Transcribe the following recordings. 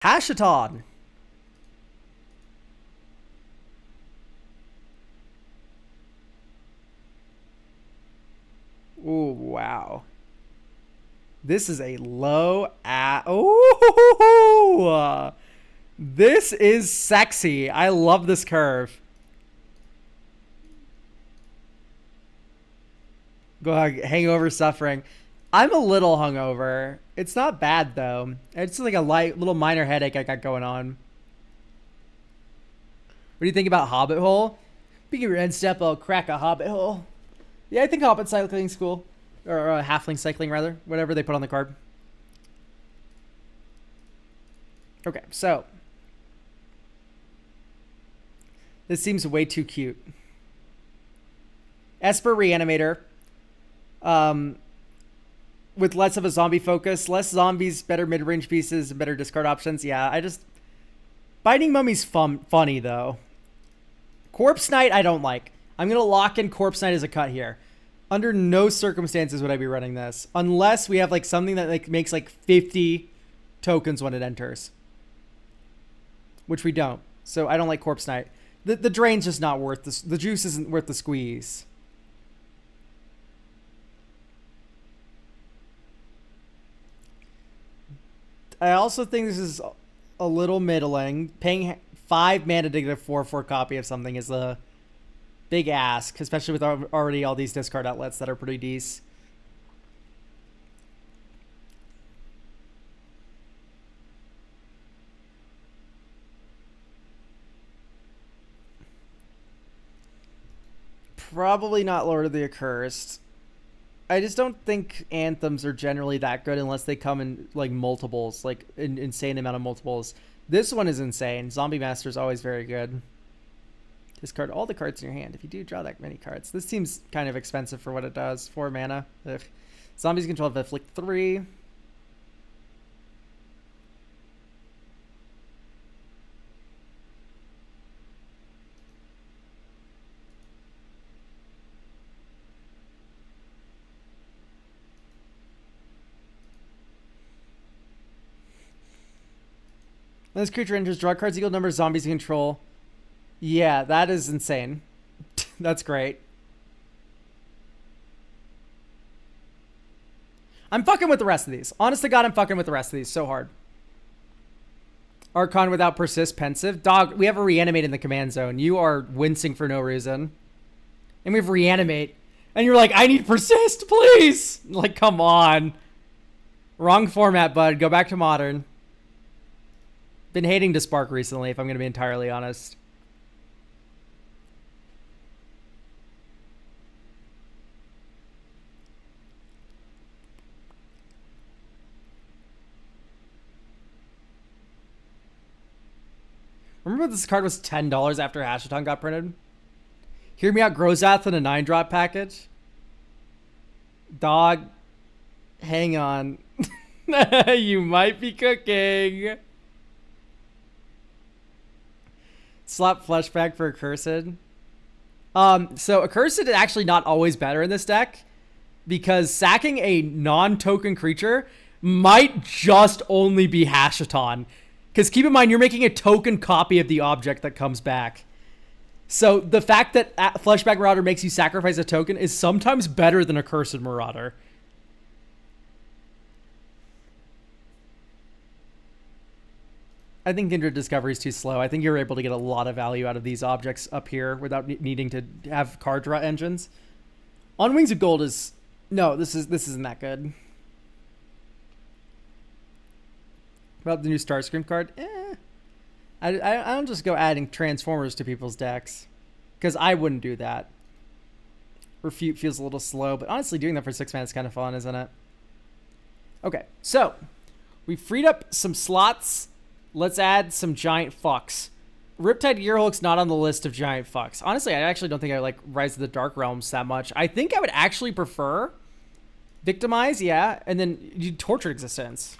Hashaton. Oh, wow. This is a low oh, this is sexy. I love this curve. Go ahead, hangover suffering. I'm a little hungover. It's not bad though. It's like a light, little minor headache I got going on. What do you think about Hobbit Hole? Being your end step, I'll crack a Hobbit Hole. Yeah, I think Hobbit cycling's cool. Or halfling cycling, rather. Whatever they put on the card. Okay, so. This seems way too cute. Esper Reanimator. With less of a zombie focus. Less zombies, better mid-range pieces, better discard options. Yeah, I just... Biting Mummy's funny, though. Corpse Knight, I don't like. I'm going to lock in Corpse Knight as a cut here. Under no circumstances would I be running this. Unless we have like something that like makes like 50 tokens when it enters. Which we don't. So I don't like Corpse Knight. The drain's just not worth this. The juice isn't worth the squeeze. I also think this is a little middling. Paying 5 mana to get a 4/4 copy of something is a big ask, especially with already all these discard outlets that are pretty decent. Probably not Lord of the Accursed. I just don't think anthems are generally that good unless they come in like multiples, like an insane amount of multiples. This one is insane. Zombie Master is always very good. Discard all the cards in your hand if you do draw that many cards. This seems kind of expensive for what it does. 4 mana. Ugh. Zombies control Afflict 3. When this creature enters, draw cards equal number of zombies you control. Yeah, that is insane. That's great. I'm fucking with the rest of these. Honest to God, I'm fucking with the rest of these so hard. Archon without persist, pensive. Dog, we have a reanimate in the command zone. You are wincing for no reason. And we have reanimate. And you're like, I need persist, please. Like, come on. Wrong format, bud. Go back to modern. Been hating to Spark recently, if I'm going to be entirely honest. Remember this card was $10 after Hashaton got printed? Hear me out, Grozath in a 9-drop package? Dog, hang on. You might be cooking. Slap flashback for Accursed. So Accursed is actually not always better in this deck because sacking a non-token creature might just only be Hashaton. Because keep in mind, you're making a token copy of the object that comes back. So the fact that Fleshback Marauder makes you sacrifice a token is sometimes better than Accursed Marauder. I think Kindred Discovery is too slow. I think you're able to get a lot of value out of these objects up here without needing to have card draw engines. On Wings of Gold is... No, this isn't that good. About the new Starscream card? I don't just go adding Transformers to people's decks. Because I wouldn't do that. Refute feels a little slow, but honestly doing that for 6 mana is kind of fun, isn't it? Okay, so we freed up some slots. Let's add some giant fucks. Riptide Gearhulk's not on the list of giant fucks. Honestly, I actually don't think I like Rise of the Dark Realms that much. I think I would actually prefer Victimize, yeah, and then you Tortured Existence.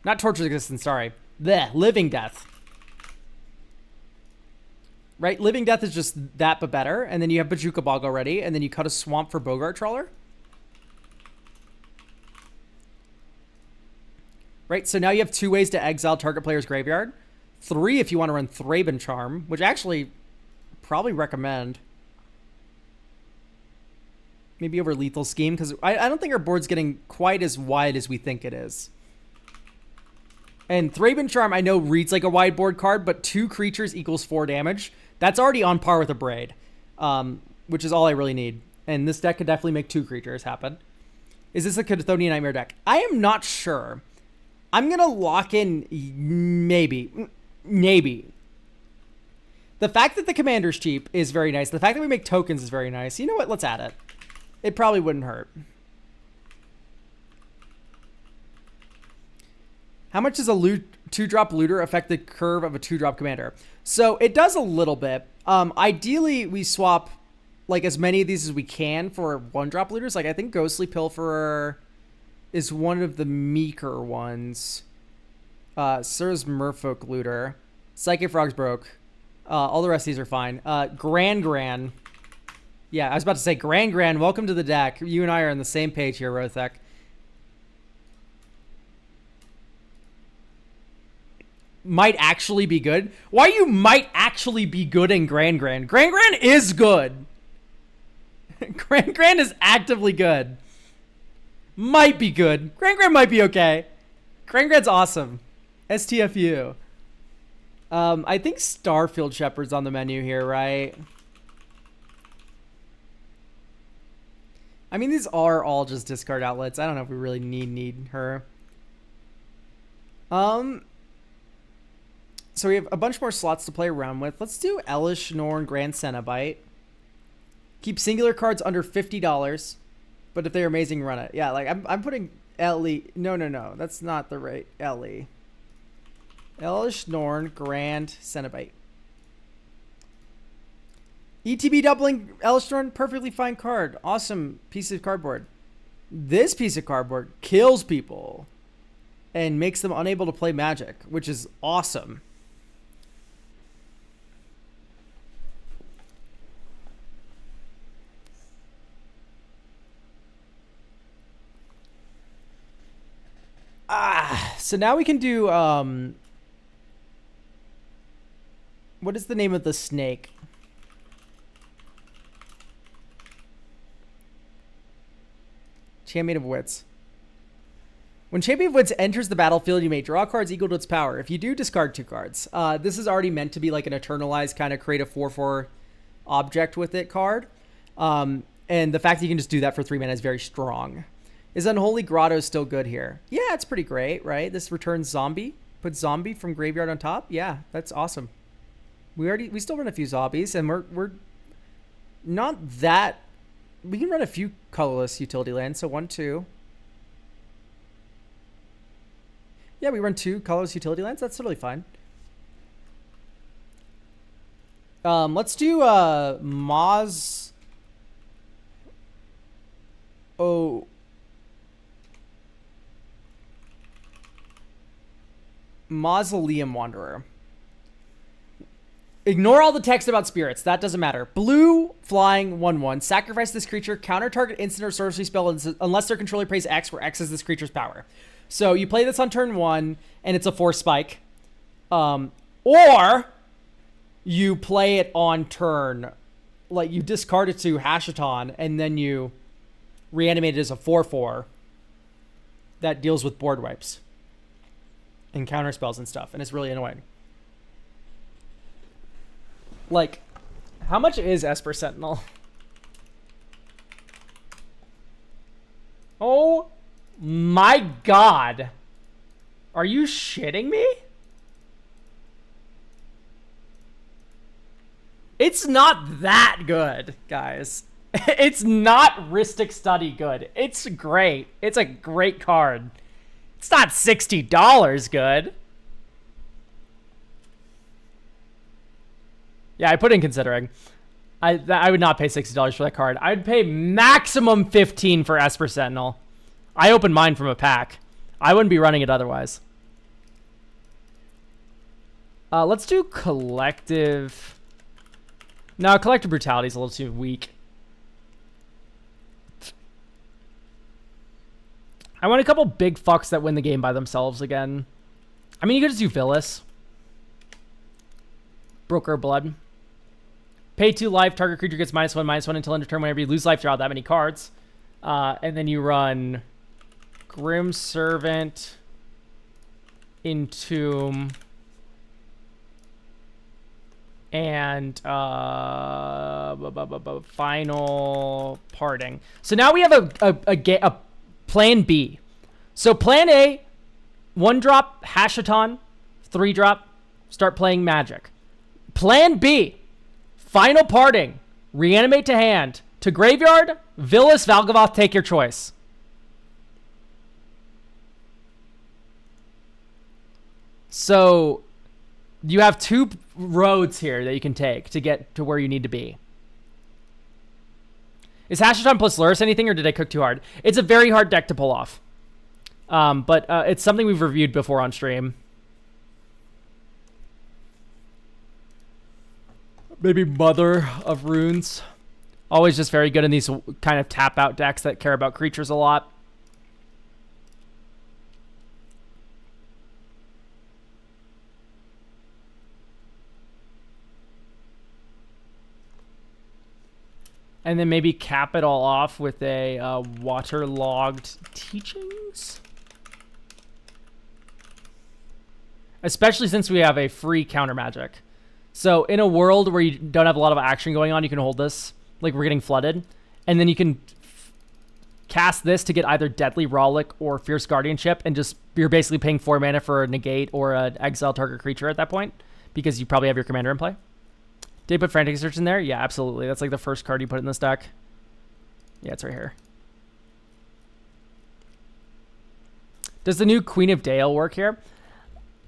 Not Tortured Existence, sorry. Living Death. Right? Living Death is just that but better. And then you have Bajuka Bog already. And then you cut a Swamp for Bogart Trawler. right? So now you have 2 ways to exile target player's graveyard. 3 if you want to run Thraben Charm, which actually probably recommend. Maybe over Lethal Scheme, because I don't think our board's getting quite as wide as we think it is. And Thraben Charm, I know, reads like a wide board card, but 2 creatures equals 4 damage. That's already on par with a Braid, which is all I really need. And this deck could definitely make 2 creatures happen. Is this a Chthonian Nightmare deck? I am not sure. I'm going to lock in maybe. The fact that the commander's cheap is very nice. The fact that we make tokens is very nice. You know what? Let's add it. It probably wouldn't hurt. How much does a 2-drop looter affect the curve of a 2-drop commander? So it does a little bit. Ideally, we swap like as many of these as we can for 1-drop looters. Like I think Ghostly Pilferer is one of the meeker ones. Sir's Merfolk Looter. Psychic Frogs broke. All the rest of these are fine. Gran. Yeah, I was about to say, Gran, welcome to the deck. You and I are on the same page here, Rothek. Might actually be good. Why you might actually be good in Gran? Gran is good. Gran is actively good. Might be good. Gran might be okay. Gran's awesome. STFU. I think Starfield Shepherd's on the menu here, right? I mean, these are all just discard outlets. I don't know if we really need her. So we have a bunch more slots to play around with. Let's do Elish Norn Grand Cenobite. Keep singular cards under $50, but if they're amazing, run it. Yeah, like I'm putting Ellie. No. That's not the right Ellie. Elish Norn Grand Cenobite. ETB doubling Elish Norn, perfectly fine card. Awesome piece of cardboard. This piece of cardboard kills people and makes them unable to play Magic, which is awesome. So now we can do, what is the name of the snake? Champion of Wits. When Champion of Wits enters the battlefield, you may draw cards equal to its power. If you do, discard 2 cards. This is already meant to be like an Eternalized kind of create a 4/4 object with it card. And the fact that you can just do that for 3 mana is very strong. Is Unholy Grotto still good here? Yeah, it's pretty great, right? This returns zombie. Put zombie from graveyard on top. Yeah, that's awesome. We still run a few zombies, and we're not that. We can run a few colorless utility lands. So 1, 2. Yeah, we run 2 colorless utility lands. That's totally fine. Let's do Maz. Oh. Mausoleum Wanderer. Ignore all the text about spirits. That doesn't matter. Blue, flying, 1/1. Sacrifice this creature. Counter target instant or sorcery spell unless their controller plays X, where X is this creature's power. So you play this on turn 1, and it's a 4 spike. Or you play it on turn. Like, you discard it to Hashaton, and then you reanimate it as a 4/4 that deals with board wipes and counter spells and stuff, and it's really annoying. Like, how much is Esper Sentinel? Oh my god. Are you shitting me? It's not that good, guys. It's not Rhystic Study good. It's great. It's a great card. It's not $60 good. Yeah, I put in considering. I would not pay $60 for that card. I'd pay maximum $15 for Esper Sentinel. I opened mine from a pack. I wouldn't be running it otherwise. Let's do Collective. No, Collective Brutality is a little too weak. I want a couple big fucks that win the game by themselves again. I mean, you could just do Phyllis. Broker Blood. Pay 2 life. Target creature gets -1/-1 until end of turn. Whenever you lose life, draw that many cards. And then you run Grim Servant, Entomb, and Final Parting. So now we have a plan B. So plan A, 1-drop Hashaton, 3-drop, start playing Magic. Plan B, Final Parting, reanimate to hand, to graveyard, Villas, Valgavoth, take your choice. So you have 2 roads here that you can take to get to where you need to be. Is Hashaton plus Lurrus anything, or did I cook too hard? It's a very hard deck to pull off. But it's something we've reviewed before on stream. Maybe Mother of Runes. Always just very good in these kind of tap-out decks that care about creatures a lot. And then maybe cap it all off with a waterlogged teachings. Especially since we have a free counter magic. So in a world where you don't have a lot of action going on, you can hold this. Like we're getting flooded. And then you can cast this to get either Deadly Rollick or Fierce Guardianship. And just you're basically paying 4 mana for a negate or an exile target creature at that point. Because you probably have your commander in play. Did you put Frantic Search in there? Yeah, absolutely. That's like the first card you put in this deck. Yeah, it's right here. Does the new Queen of Dale work here?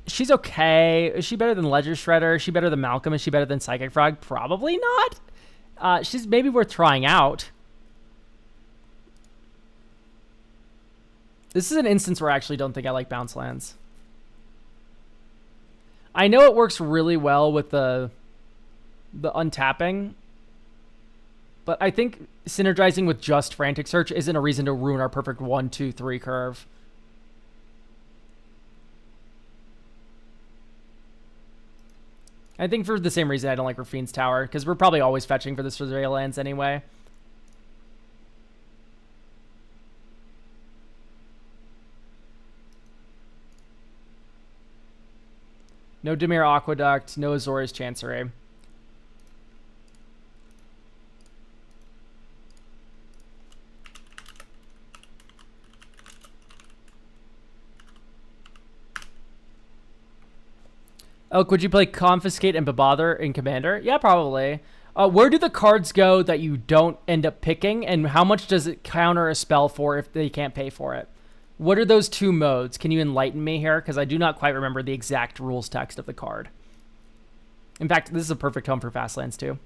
She's okay. Is she better than Ledger Shredder? Is she better than Malcolm? Is she better than Psychic Frog? Probably not. She's maybe worth trying out. This is an instance where I actually don't think I like bounce lands. I know it works really well with the untapping, but I think synergizing with just Frantic Search isn't a reason to ruin our perfect 1, 2, 3 curve. I think for the same reason I don't like Rafine's Tower, because we're probably always fetching for the Surveil lands anyway. No Dimir Aqueduct, no Azorius Chancery. Elk, would you play Confiscate and Bebother in Commander? Yeah, probably. Where do the cards go that you don't end up picking, and how much does it counter a spell for if they can't pay for it? What are those 2 modes? Can you enlighten me here? Because I do not quite remember the exact rules text of the card. In fact, this is a perfect home for Fastlands too.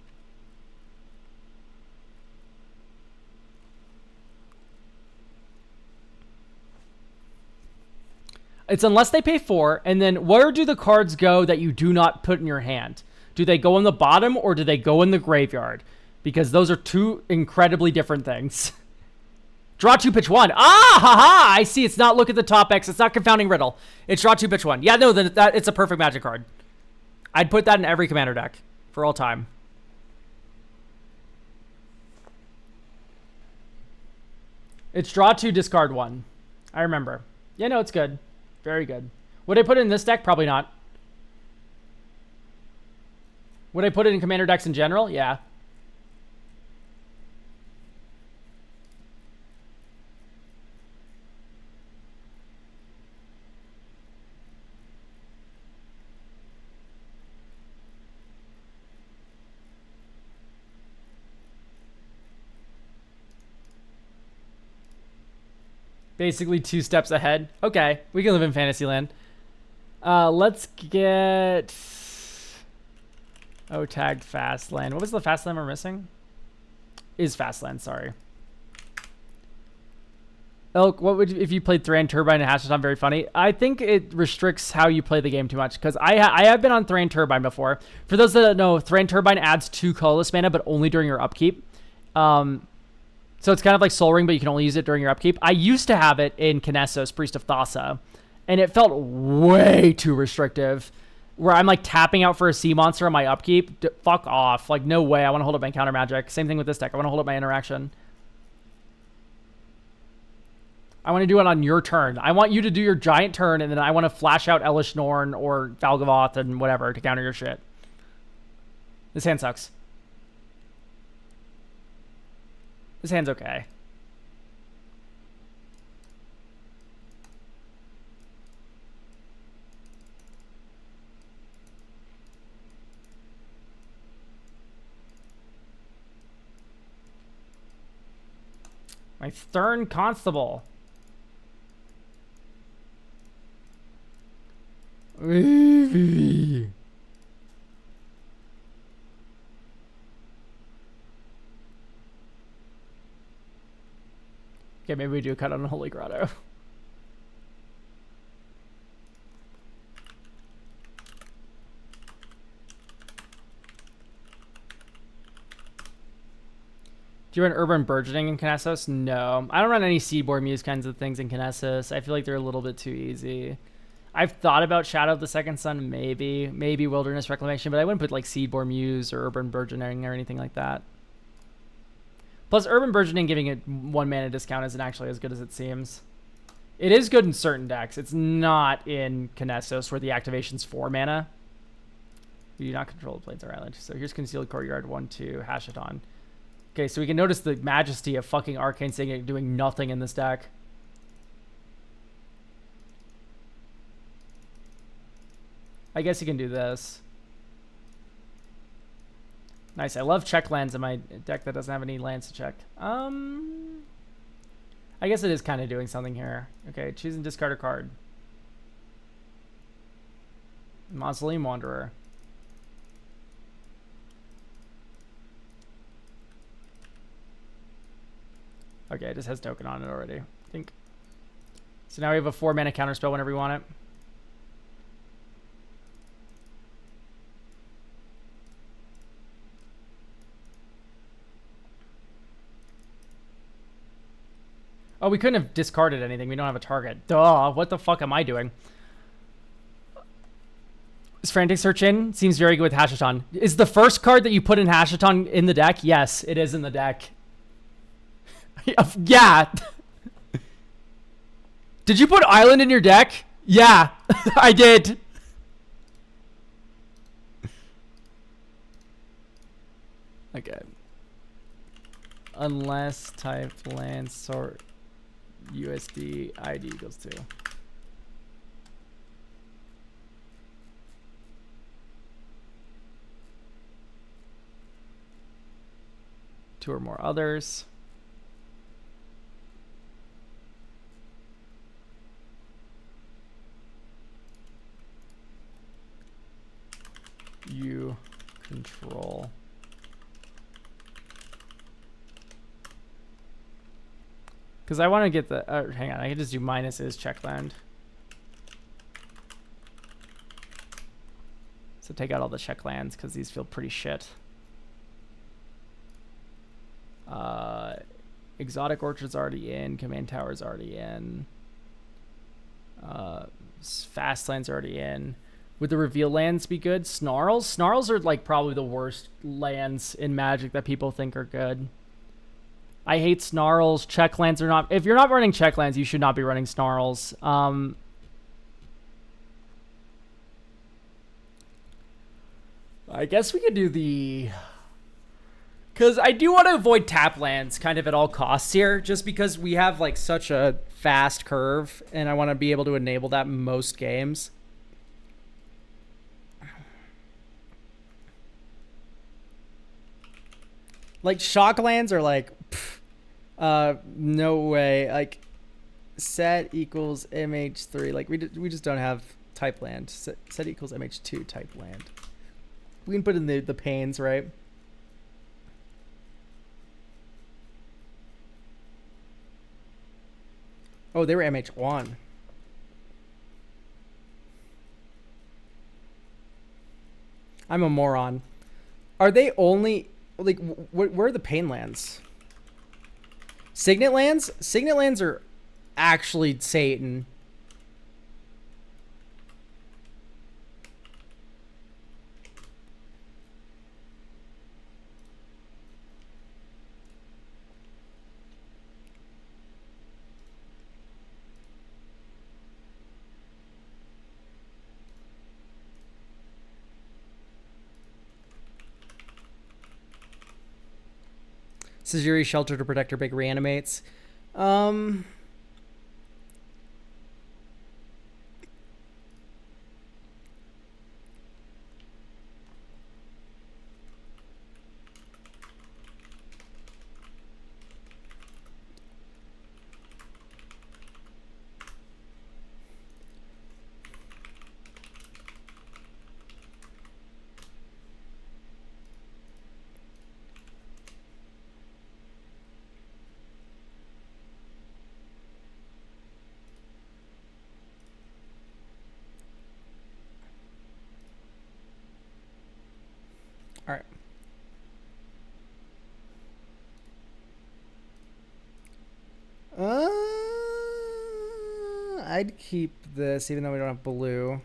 It's unless they pay 4, and then where do the cards go that you do not put in your hand? Do they go in the bottom or do they go in the graveyard? Because those are 2 incredibly different things. Draw 2, pitch 1. Ah, haha! I see. It's not look at the top X. It's not Confounding Riddle. It's draw 2, pitch 1. Yeah, no, that it's a perfect Magic card. I'd put that in every Commander deck for all time. It's draw 2, discard 1. I remember. Yeah, no, it's good. Very good. Would I put it in this deck? Probably not. Would I put it in Commander decks in general? Yeah. Basically 2 steps ahead. Okay, we can live in Fantasyland. Let's get... Oh, tagged Fastland. What was the Fastland we're missing? Is Fastland, sorry. Elk, what would you, if you played Thran Turbine and Hashtag very funny? I think it restricts how you play the game too much, because I have been on Thran Turbine before. For those that don't know, Thran Turbine adds 2 colorless mana, but only during your upkeep. So it's kind of like Soul Ring, but you can only use it during your upkeep. I used to have it in Kinesos, Priest of Thassa, and it felt way too restrictive. Where I'm like tapping out for a sea monster on my upkeep. Fuck off. Like, no way. I want to hold up my counter magic. Same thing with this deck. I want to hold up my interaction. I want to do it on your turn. I want you to do your giant turn, and then I want to flash out Elish Norn or Valgavoth and whatever to counter your shit. This hand sucks. This hand's okay. My Stern Constable. Okay, maybe we do cut on Holy Grotto. Do you run Urban Burgeoning in Kinesos? No. I don't run any Seedborn Muse kinds of things in Kinesos. I feel like they're a little bit too easy. I've thought about Shadow of the Second Sun, maybe. Maybe Wilderness Reclamation, but I wouldn't put like Seedborn Muse or Urban Burgeoning or anything like that. Plus, Urban Burgeoning giving it 1 mana discount isn't actually as good as it seems. It is good in certain decks. It's not in Kinesos, where the activation's 4 mana. You do not control the Plains or Island. So here's Concealed Courtyard 1/2 Hashaton. Okay, so we can notice the majesty of fucking Arcane Signet doing nothing in this deck. I guess you can do this. Nice. I love check lands in my deck that doesn't have any lands to check. I guess it is kind of doing something here. Okay, choose and discard a card. Mausoleum Wanderer. Okay, it just has token on it already, I think. So now we have a 4 mana counterspell whenever we want it. Oh, we couldn't have discarded anything. We don't have a target. Duh, what the fuck am I doing? Is Frantic Search in? Seems very good with Hashaton. Is the first card that you put in Hashaton in the deck? Yes, it is in the deck. Yeah. Did you put Island in your deck? Yeah, I did. Okay. Unless type land sort USD ID equals 2. Two or more others. You control. Because I want to get the... hang on, I can just do minus is check land. So take out all the check lands because these feel pretty shit. Exotic Orchard's already in. Command Tower's already in. Fast Land's already in. Would the reveal lands be good? Snarls? Snarls are like probably the worst lands in Magic that people think are good. I hate Snarls. Check lands are not... If you're not running check lands, you should not be running Snarls. I guess we could do the... Because I do want to avoid tap lands kind of at all costs here, just because we have like such a fast curve, and I want to be able to enable that in most games. Like shock lands are like, no way. Like set equals MH3. Like we just don't have type land. Set equals MH2 type land. We can put in the panes, right? Oh, they were MH1. I'm a moron. Are they only... Like, where are the pain lands? Signet lands? Signet lands are actually Satan. Sajiri shelter to protect her big reanimates. All right. I'd keep this even though we don't have blue.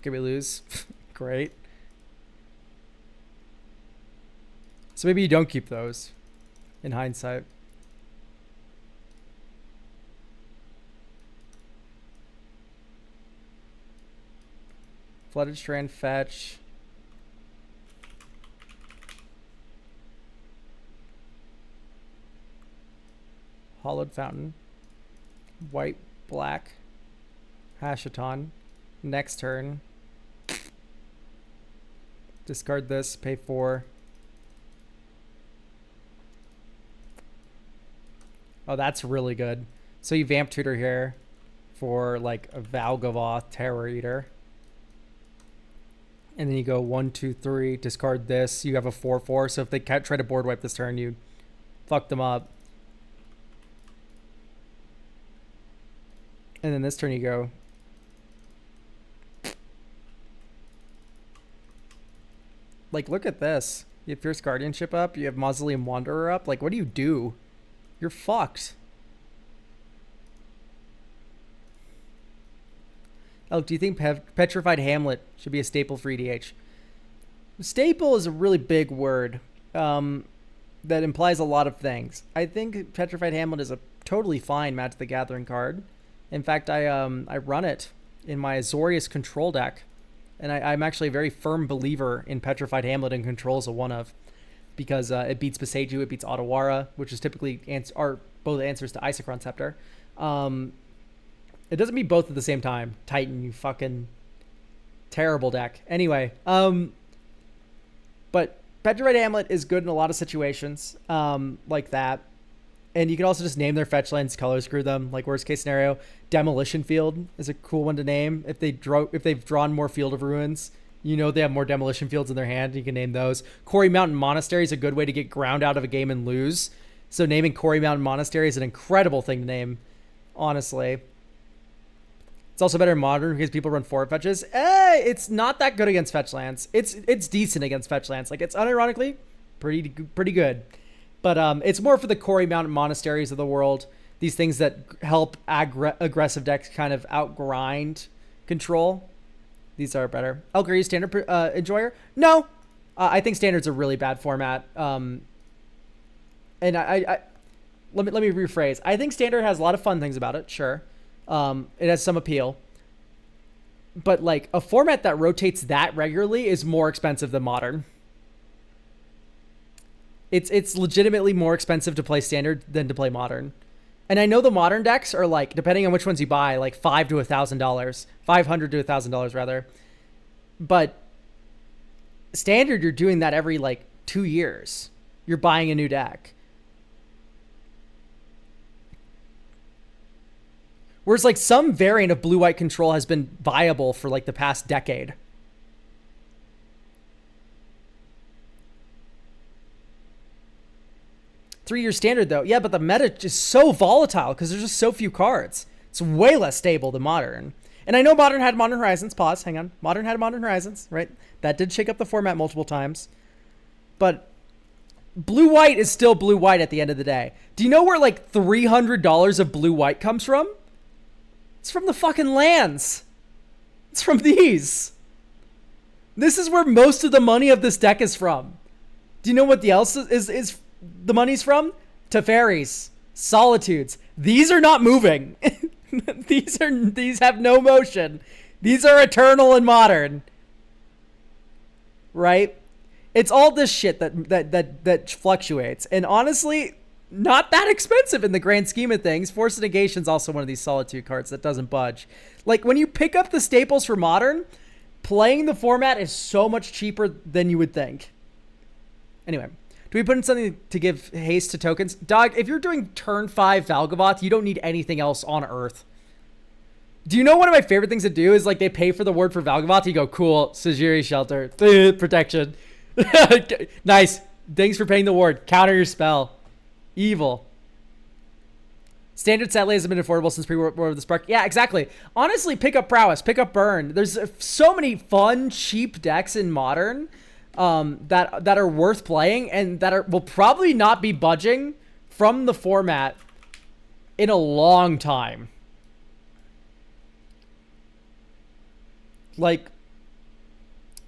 Can we lose? Great. So maybe you don't keep those in hindsight. Flooded Strand fetch. Hollowed Fountain. White, black. Hashaton. Next turn. Discard this, pay 4. Oh, that's really good. So you vamp tutor here for like a Valgavoth Terror Eater. And then you go 1, 2, 3, discard this. You have a 4/4. So if they try to board wipe this turn, you fuck them up. And then this turn you go. Like, look at this. You have Fierce Guardianship up. You have Mausoleum Wanderer up. Like, what do you do? You're fucked. Oh, do you think Petrified Hamlet should be a staple for EDH? Staple is a really big word that implies a lot of things. I think Petrified Hamlet is a totally fine Magic the Gathering card. In fact, I run it in my Azorius control deck. And I'm actually a very firm believer in Petrified Hamlet and control as a one-of. Because it beats Beseiju, it beats Otawara, which is typically are both answers to Isochron Scepter. It doesn't beat both at the same time. Titan, you fucking terrible deck. Anyway, but Petrified Hamlet is good in a lot of situations like that. And you can also just name their fetch lands, color screw them. Like worst case scenario, Demolition Field is a cool one to name. If they've drawn more Field of Ruins, you know they have more Demolition Fields in their hand. You can name those. Quarry Mountain Monastery is a good way to get ground out of a game and lose. So naming Quarry Mountain Monastery is an incredible thing to name, honestly. It's also better in Modern because people run forward fetches. It's not that good against fetch lands. It's decent against fetch lands. Like it's unironically pretty good. But it's more for the Quarry Mountain Monasteries of the world. These things that help aggressive decks kind of outgrind control. These are better. Elk, are you Standard enjoyer? No. I think Standard's a really bad format. And I let me rephrase. I think Standard has a lot of fun things about it. Sure. It has some appeal. But like a format that rotates that regularly is more expensive than Modern. It's legitimately more expensive to play Standard than to play Modern. And I know the Modern decks are like, depending on which ones you buy, like $500 to $1,000, $500 to $1,000 rather. But Standard, you're doing that every like 2 years. You're buying a new deck. Whereas like some variant of blue-white control has been viable for like the past decade. Three-year Standard, though. Yeah, but the meta is so volatile because there's just so few cards. It's way less stable than Modern. And I know Modern had Modern Horizons. Pause. Hang on. Modern had Modern Horizons, right? That did shake up the format multiple times. But blue-white is still blue-white at the end of the day. Do you know where like $300 of blue-white comes from? It's from the fucking lands. It's from these. This is where most of the money of this deck is from. Do you know what the else is the money's from? Teferis, Solitudes. These are not moving. These have no motion. These are eternal and modern. Right? It's all this shit that fluctuates. And honestly, not that expensive in the grand scheme of things. Force of Negation's also one of these Solitude cards that doesn't budge. Like, when you pick up the staples for Modern, playing the format is so much cheaper than you would think. Anyway, do we put in something to give haste to tokens? Dog, if you're doing turn 5 Valgavoth, you don't need anything else on Earth. Do you know one of my favorite things to do is, like, they pay for the word for Valgavoth, you go, cool, Sajiri Shelter, protection. Nice. Thanks for paying the ward. Counter your spell. Evil. Standard sadly hasn't been affordable since pre-War of the Spark. Yeah, exactly. Honestly, pick up Prowess, pick up Burn. There's so many fun, cheap decks in Modern that are worth playing and that will probably not be budging from the format in a long time. Like,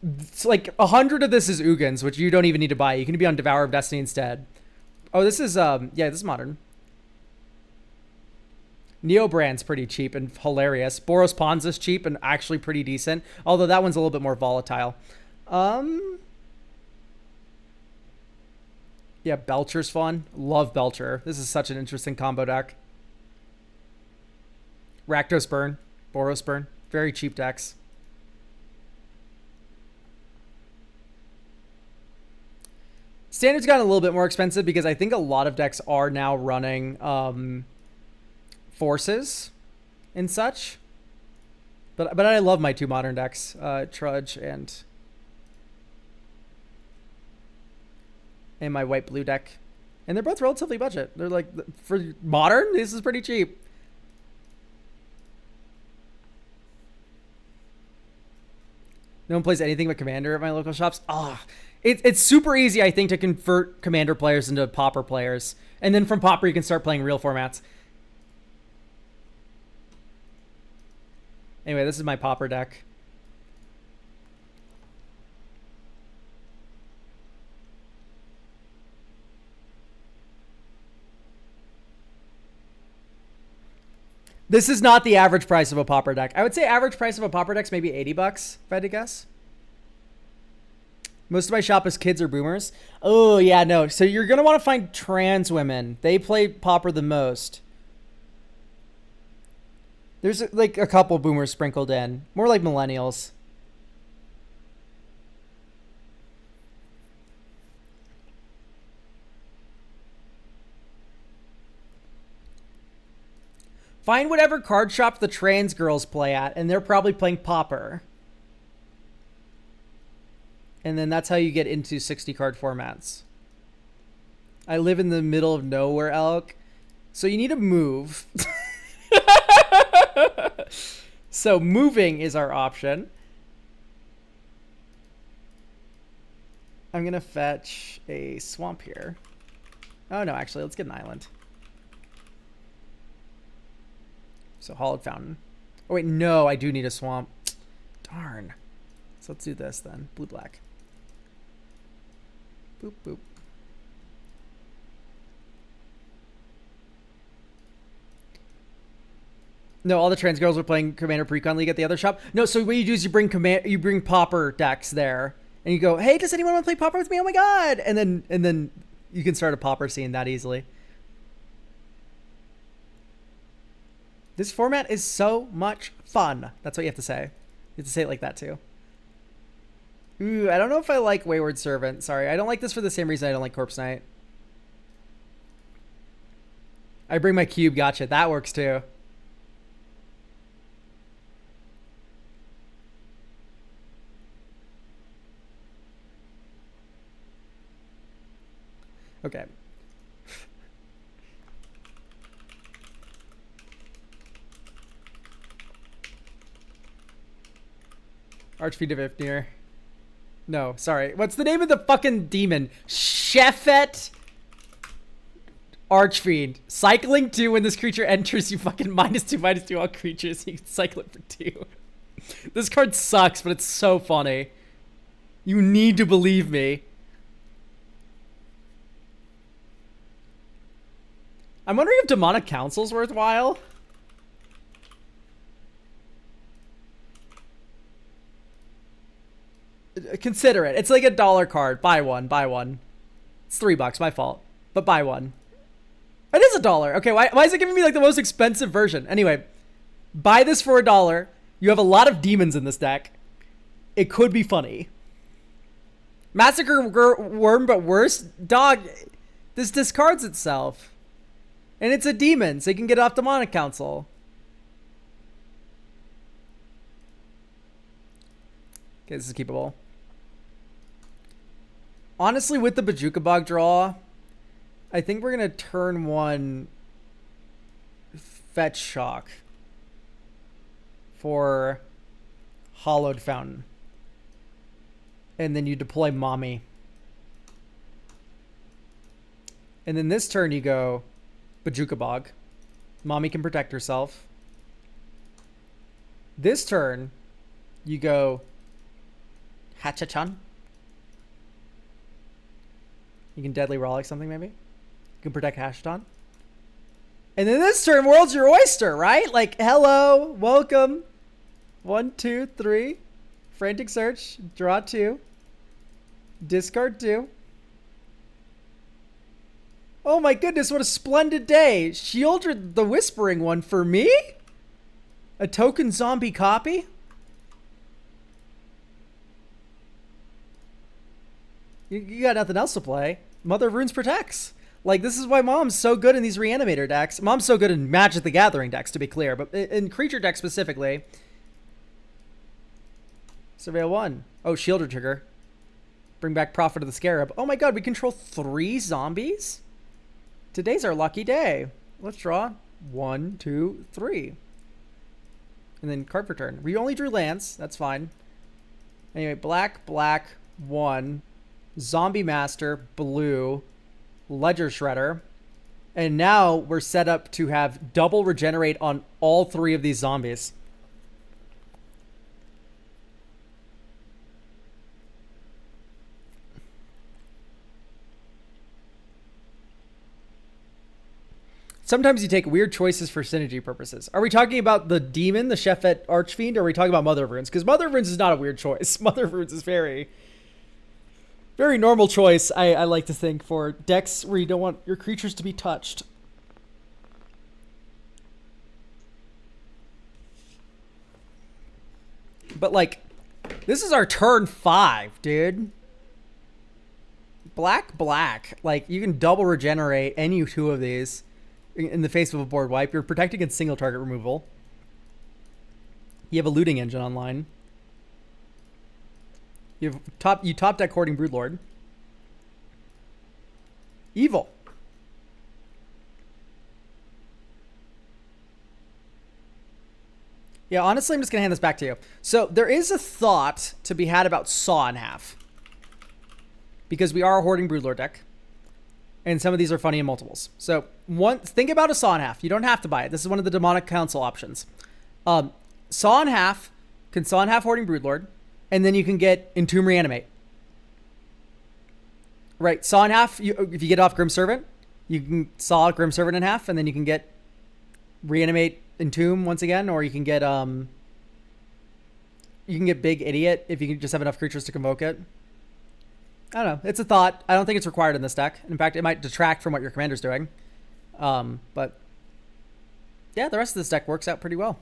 it's like 100 of this is Ugins, which you don't even need to buy. You can be on Devourer of Destiny instead. Oh, this is yeah, this is Modern. Neo Brand's pretty cheap and hilarious. Boros Pons is cheap and actually pretty decent, although that one's a little bit more volatile. Yeah, Belcher's fun. Love Belcher. This is such an interesting combo deck. Rakdos Burn, Boros Burn, very cheap decks. Standard's gotten a little bit more expensive because I think a lot of decks are now running forces and such. But I love my two Modern decks, Trudge and my white-blue deck. And they're both relatively budget. They're like, for Modern, this is pretty cheap. No one plays anything but Commander at my local shops. It's super easy, I think, to convert Commander players into Pauper players. And then from Pauper, you can start playing real formats. Anyway, this is my Pauper deck. This is not the average price of a Pauper deck. I would say average price of a Pauper deck is maybe $80, if I had to guess. Most of my shop is kids or boomers. Oh, yeah, no. So you're going to want to find trans women. They play Pauper the most. There's like a couple boomers sprinkled in. More like millennials. Find whatever card shop the trans girls play at, and they're probably playing Pauper. And then that's how you get into 60 card formats. I live in the middle of nowhere, Elk. So you need to move. So moving is our option. I'm going to fetch a swamp here. Oh, no, actually, let's get an island. So Hollowed Fountain. Oh, wait, no, I do need a swamp. Darn. So let's do this then. Blue-black. Boop, boop. No, all the trans girls were playing Commander Precon League at the other shop. No, so what you do is you bring Pauper decks there, and you go, "Hey, does anyone want to play Pauper with me? Oh my god!" And then you can start a Pauper scene that easily. This format is so much fun. That's what you have to say. You have to say it like that too. Ooh, I don't know if I like Wayward Servant. Sorry, I don't like this for the same reason I don't like Corpse Knight. I bring my cube. Gotcha. That works too. Okay. Archfiend of Ifnir. No, sorry. What's the name of the fucking demon? Shefet Archfiend. Cycling 2 when this creature enters, you fucking -2/-2 all creatures. You can cycle it for 2. This card sucks, but it's so funny. You need to believe me. I'm wondering if Demonic Council's worthwhile. Consider it. It's like a $1 card. Buy one. Buy one. It's $3. My fault. But buy one. It is $1. Okay, why is it giving me like the most expensive version? Anyway, buy this for $1. You have a lot of demons in this deck. It could be funny. Massacre Worm, but worse? Dog, this discards itself. And it's a demon, so you can get off Demonic Council. Okay, this is keepable. Honestly, with the Bojuka Bog draw, I think we're going to turn 1 Fetch Shock for Hollowed Fountain. And then you deploy Mommy. And then this turn you go Bojuka Bog. Mommy can protect herself. This turn you go Hachachan. You can Deadly Rollick something maybe. You can protect Hashton. And then this turn, World's your oyster, right? Like, hello, welcome. 1, 2, 3. Frantic Search. Draw 2. Discard 2. Oh my goodness, what a splendid day. Shieldred the Whispering one for me? A token zombie copy? You got nothing else to play. Mother of Runes protects. Like, this is why Mom's so good in these reanimator decks. Mom's so good in Magic the Gathering decks, to be clear. But in creature decks specifically. Surveil 1. Oh, Shielder trigger. Bring back Prophet of the Scarab. Oh my god, we control 3 zombies? Today's our lucky day. Let's draw 1, 2, 3. And then card for turn. We only drew lands. That's fine. Anyway, black, 1. Zombie Master, blue, Ledger Shredder. And now we're set up to have double regenerate on all 3 of these zombies. Sometimes you take weird choices for synergy purposes. Are we talking about the demon, the Shefet Archfiend, or are we talking about Mother of Runes? Because Mother of Runes is not a weird choice. Mother of Runes is very normal choice, I like to think, for decks where you don't want your creatures to be touched. But, like, this is our turn 5, dude. Black. Like, you can double regenerate any 2 of these in the face of a board wipe. You're protecting against single target removal. You have a looting engine online. You top deck Hoarding Broodlord. Evil. Yeah, honestly, I'm just going to hand this back to you. So there is a thought to be had about Saw in Half. Because we are a Hoarding Broodlord deck. And some of these are funny in multiples. So think about a Saw in Half. You don't have to buy it. This is one of the Demonic Council options. Saw in Half can Saw in Half Hoarding Broodlord. And then you can get Entomb Reanimate. Right, Saw in Half, if you get off Grim Servant, you can Saw Grim Servant in half, and then you can get Reanimate Entomb once again, or you can get Big Idiot if you can just have enough creatures to convoke it. I don't know. It's a thought. I don't think it's required in this deck. In fact, it might detract from what your commander's doing. But yeah, the rest of this deck works out pretty well.